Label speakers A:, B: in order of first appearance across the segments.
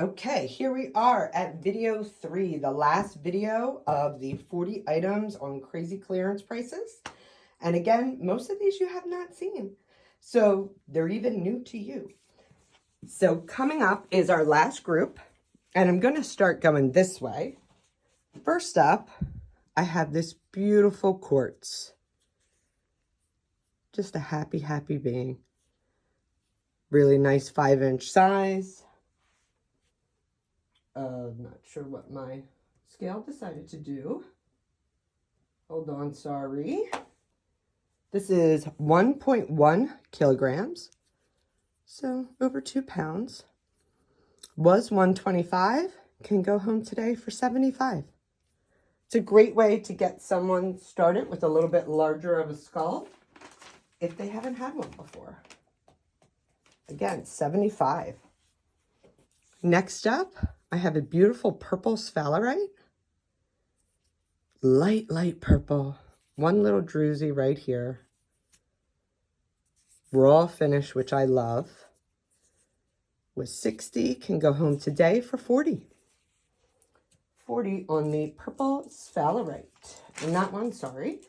A: Okay, here we are at video 3, the last video of the 40 items on crazy clearance prices. And again, most of these you have not seen, so they're even new to you. So coming up is our last group, and I'm going to start going this way. First up, I have this beautiful quartz. Just a happy, happy being. Really nice 5-inch size. Not sure what my scale decided to do. Hold on, sorry. This is 1.1 kilograms, so over 2 pounds. Was 125, can go home today for 75. It's a great way to get someone started with a little bit larger of a skull if they haven't had one before. Again, 75. Next up, I have a beautiful purple sphalerite. Light purple. One little druzy right here. Raw finish, which I love. Was 60, can go home today for 40. 40 on the purple sphalerite. And that one, sorry,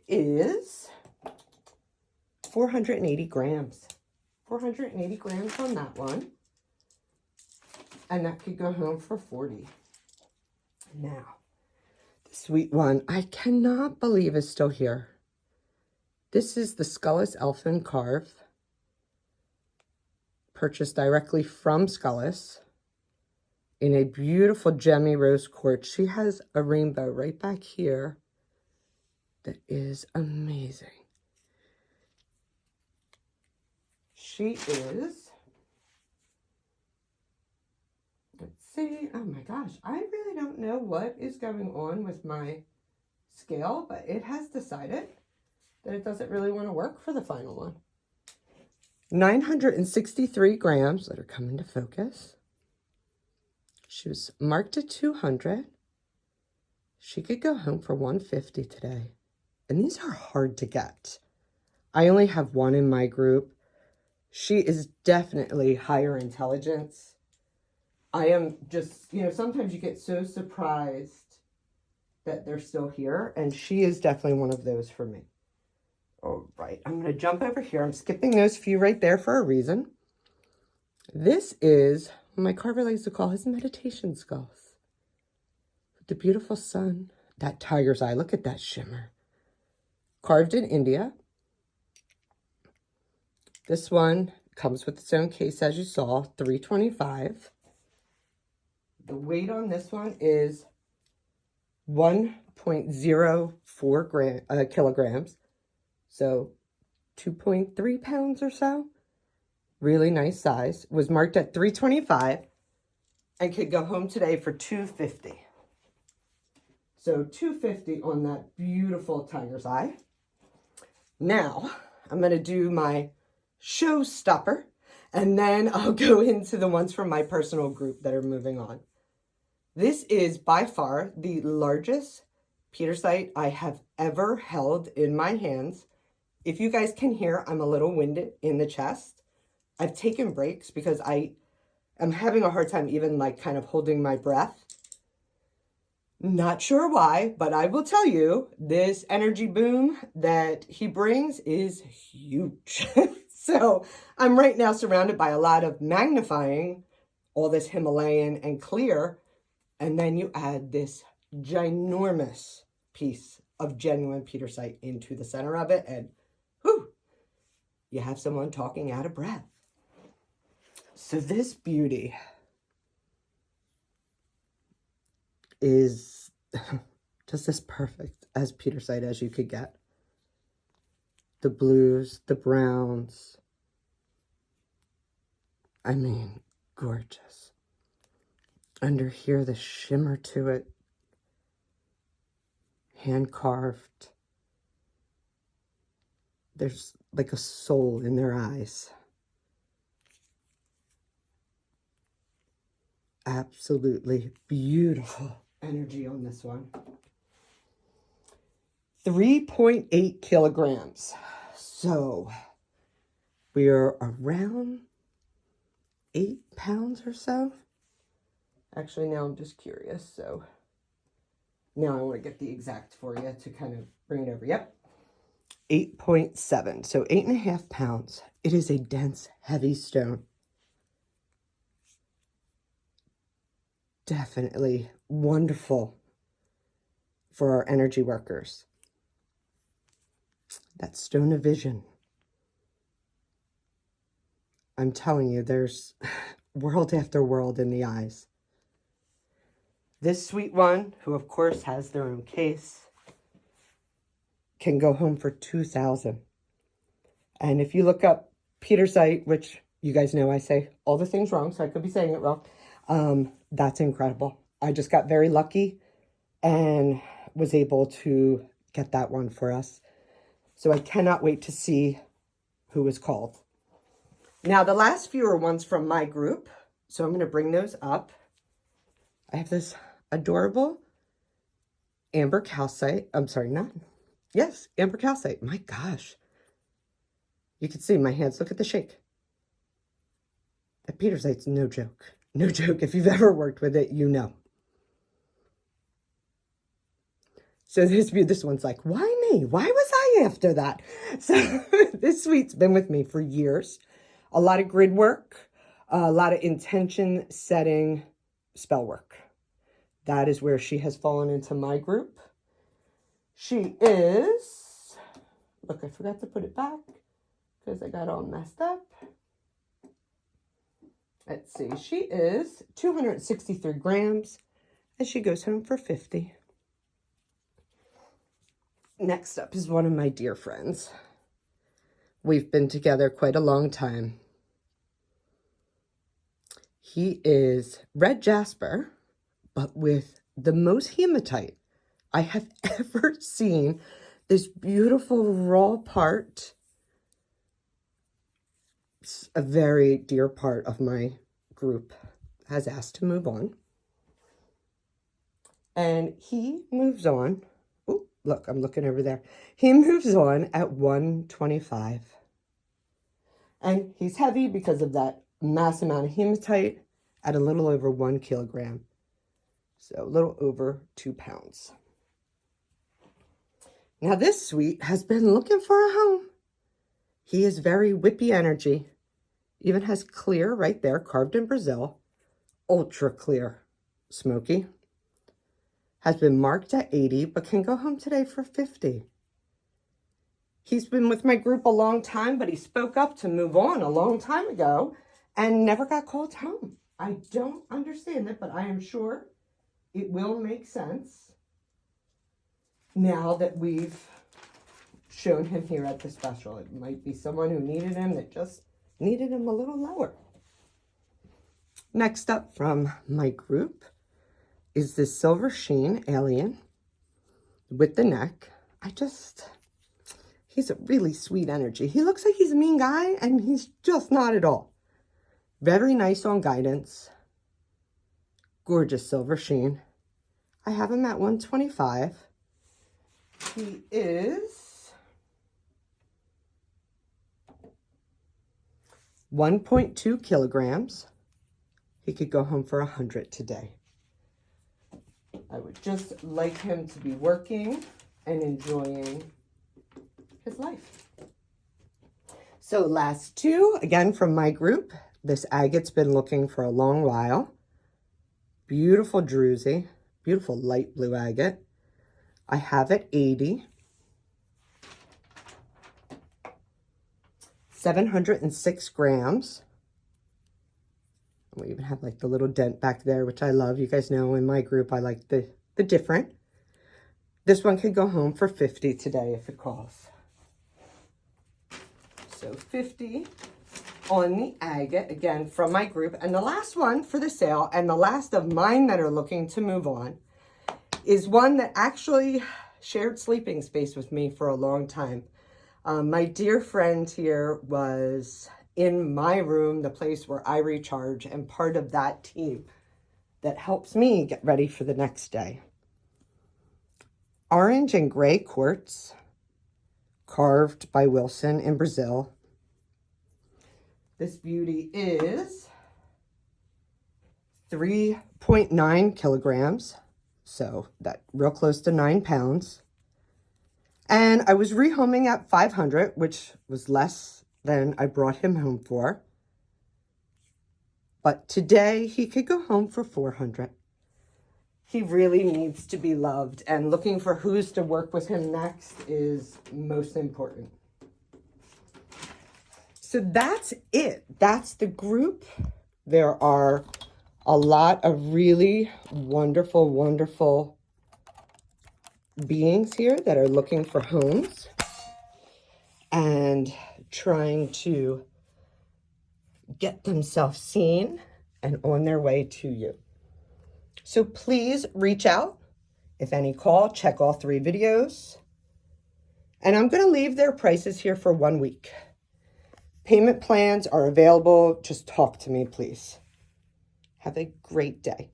A: is 480 grams. 480 grams on that one. And that could go home for 40. Now, the sweet one, I cannot believe is still here. This is the Scullis Elfin Carve. Purchased directly from Scullis in a beautiful gemmy rose quartz. She has a rainbow right back here that is amazing. She is, let's see, oh my gosh, I really don't know what is going on with my scale, but it has decided that it doesn't really want to work for the final one. 963 grams, let her come into focus. She was marked at 200. She could go home for 150 today. And these are hard to get. I only have one in my group. She is definitely higher intelligence. I am just, sometimes you get so surprised that they're still here. And she is definitely one of those for me. All right, I'm going to jump over here. I'm skipping those few right there for a reason. This is what my carver likes to call his meditation skulls. The beautiful sun, that tiger's eye. Look at that shimmer. Carved in India. This one comes with its own case, as you saw, 325. The weight on this one is 1.04 kilograms. So 2.3 pounds or so. Really nice size. Was marked at 325 and could go home today for 250. So 250 on that beautiful tiger's eye. Now, I'm going to do my showstopper, and then I'll go into the ones from my personal group that are moving on. This is by far the largest petersite I have ever held in my hands. If you guys can hear, I'm a little winded in the chest. I've taken breaks because I am having a hard time even kind of holding my breath. Not sure why, but I will tell you, this energy boom that he brings is huge. So I'm right now surrounded by a lot of magnifying all this Himalayan and clear. And then you add this ginormous piece of genuine petersite into the center of it. And whew, you have someone talking out of breath. So this beauty is just as perfect as petersite as you could get. The blues, the browns. I mean, gorgeous. Under here, the shimmer to it. Hand carved. There's like a soul in their eyes. Absolutely beautiful energy on this one. 3.8 kilograms. So we are around 8 pounds or so. Actually, now I'm just curious, so now I want to get the exact for you to kind of bring it over. Yep, 8.7, so 8.5 pounds. It is a dense, heavy stone. Definitely wonderful for our energy workers. That stone of vision. I'm telling you, there's world after world in the eyes. This sweet one, who of course has their own case, can go home for $2,000. And if you look up Petersite, which you guys know I say all the things wrong, so I could be saying it wrong, that's incredible. I just got very lucky and was able to get that one for us. So I cannot wait to see who was called. Now, the last few are ones from my group, so I'm going to bring those up. I have this adorable amber calcite. I'm sorry, amber calcite. My gosh. You can see my hands. Look at the shake. That Petersite's no joke. No joke. If you've ever worked with it, you know. So this one's like, why me? Why was I after that? So this suite's been with me for years. A lot of grid work, a lot of intention setting, spell work. That is where she has fallen into my group. She is, look, I forgot to put it back because I got all messed up. Let's see, she is 263 grams and she goes home for 50. Next up is one of my dear friends. We've been together quite a long time. He is red jasper, but with the most hematite I have ever seen. This beautiful raw part. A very dear part of my group has asked to move on. And he moves on. Oh, look, I'm looking over there. He moves on at 125. And he's heavy because of that mass amount of hematite at a little over 1 kilogram. So a little over 2 pounds. Now this suite has been looking for a home. He is very whippy energy. Even has clear right there, carved in Brazil. Ultra clear, smoky. Has been marked at 80, but can go home today for 50. He's been with my group a long time, but he spoke up to move on a long time ago and never got called home. I don't understand it, but I am sure it will make sense now that we've shown him here at the special. It might be someone who needed him that just needed him a little lower. Next up from my group is this silver sheen alien with the neck. He's a really sweet energy. He looks like he's a mean guy, and he's just not at all. Very nice on guidance. Gorgeous silver sheen. I have him at 125. He is 1.2 kilograms. He could go home for 100 today. I would just like him to be working and enjoying his life. So last two, again from my group. This agate's been looking for a long while. Beautiful druzy, beautiful light blue agate. I have it 80. 706 grams. We even have like the little dent back there, which I love. You guys know in my group, I like the different. This one could go home for 50 today if it calls. So 50 on the agate, again, from my group. And the last one for the sale, and the last of mine that are looking to move on, is one that actually shared sleeping space with me for a long time. My dear friend here was in my room, the place where I recharge, and part of that team that helps me get ready for the next day. Orange and gray quartz, carved by Wilson in Brazil. This beauty is 3.9 kilograms. So that real close to 9 pounds. And I was rehoming at 500, which was less than I brought him home for. But today he could go home for 400. He really needs to be loved, and looking for who's to work with him next is most important. So that's it. That's the group. There are a lot of really wonderful, wonderful beings here that are looking for homes and trying to get themselves seen and on their way to you. So please reach out. If any, call, check all 3 videos. And I'm going to leave their prices here for 1 week. Payment plans are available. Just talk to me, please. Have a great day.